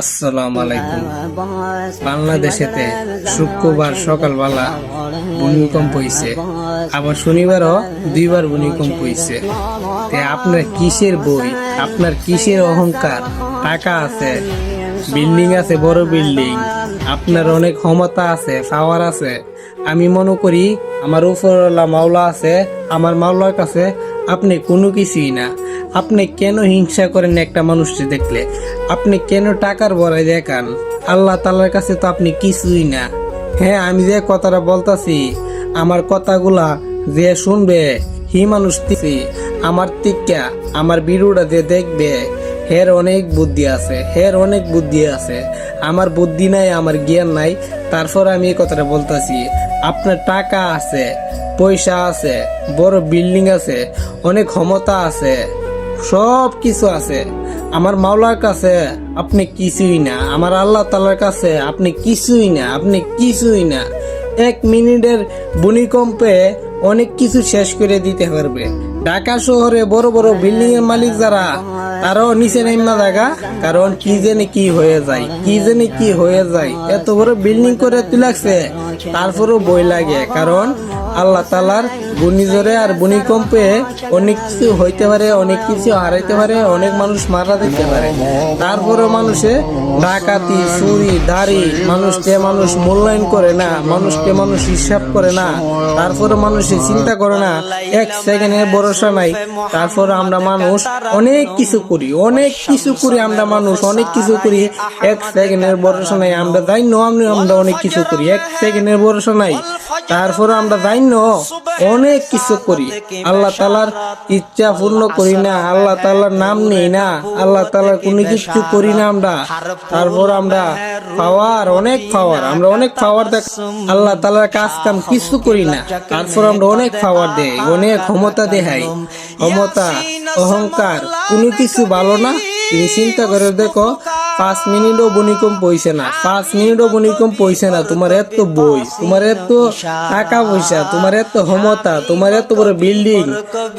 আসসালামু আলাইকুম। বাংলাদেশেতে শুক্রবার সকালবেলা ভূমিকম্প হইছে, আবার শনিবারও দুইবার ভূমিকম্প হইছে। আপনার কিসের বই, আপনার কিসের অহংকার? টাকা আছে, বিল্ডিং আছে, বড় বিল্ডিং, আপনার অনেক ক্ষমতা আছে, পাওয়ার আছে। আমি মনে করি আমার উপরওয়ালা মাওলা আছে, আমার মাওলার কাছে আপনি কোনো কিছুই না। আপনি কেন হিংসা করেন একটা মানুষকে দেখলে? আপনি কেন টাকার বড়াই দেখান? আল্লাহ তাআলার কাছে তো আপনি কিছুই না। হ্যাঁ, আমি যে কথাটা বলতাছি, আমার কথাগুলা যে শুনবে হি মানুষ আমার টিকা আমার ভিডিওটা যে দেখবে হের অনেক বুদ্ধি আছে, হের অনেক বুদ্ধি আছে। আমার বুদ্ধি নাই, আমার জ্ঞান নাই, তারপর আমি এই কথাটা বলতাছি। আপনার টাকা আছে, পয়সা আছে, বড় বিল্ডিং আছে, অনেক ক্ষমতা আছে, সব কিছু আছে। আমার মাওলার কাছে আপনি কিছুই না, আমার আল্লাহ তাআলার কাছে আপনি কিছুই না, আপনি কিছুই না। 1 মিনিটের ভূমিকম্পে অনেক কিছু শেষ করে দিতে পারবে। ঢাকা শহরে বড় বড় বিল্ডিং এর মালিক যারা, তারাও নিচে নেমা জায়গা, কারণ কি জানি কি হয়ে যায়, কি জানি কি হয়ে যায়। এত বড় বিল্ডিং করে তুলাচ্ছে, তারপরও বই লাগে, কারণ আল্লাহ তাআলার ঘূর্ণিঝড়ে আর ভূমিকম্পে অনেক কিছু হইতে পারে, অনেক কিছু হারাইতে পারে, অনেক মানুষ মারা দিতে পারে। তারপরে মানুষে ডাকাতি, চুরি, দাড়ি, মানুষকে মানুষ মূল্যায়ন করে না, মানুষকে মানুষ হিসাব করে না, তারপরে মানুষে চিন্তা করে না, 1 সেকেন্ডের ভরসা নাই। তারপরে আমরা মানুষ অনেক কিছু করি, অনেক কিছু করি, আমরা মানুষ অনেক কিছু করি, 1 সেকেন্ডের ভরসা নাই। আমরা যাই না, আমরা অনেক কিছু করি, 1 সেকেন্ডের ভরসা নাই। তারপরে আমরা যাই না, অনেক কিছু করি, আল্লাহ তাআলার ইচ্ছা পূর্ণ করি না, আল্লাহ তাআলার নাম নেই না, আল্লাহ তাআলার কোনো কিছু করি না আমরা। তারপর আমরা পাওয়ার, অনেক পাওয়ার, আমরা অনেক পাওয়ার দেখ, আল্লাহ তাআলার কাজ কাম কিছু করি না। তারপর আমরা অনেক পাওয়ার দেই, অনেক ক্ষমতা দেখাই। ক্ষমতা, অহংকার কোনো কিছু ভালো না। তুমি চিন্তা করে দেখো, 5 মিনিটও ভূমিকম্প হইছে না, 5 মিনিটও ভূমিকম্প হইছে না। তোমার এত বই, তোমার এত টাকা পয়সা, তোমার এত ক্ষমতা, তোমার এত বড় বিল্ডিং,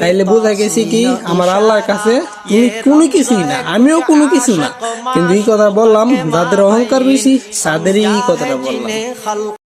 তাইলে বোঝা গেছে কি আমার আল্লাহর কাছে তুমি কোনো কিছুই না, আমিও কোনো কিছু না। কিন্তু এই কথা বললাম, যাদের অহংকার বেশি তাদেরই এই কথাটা বললাম।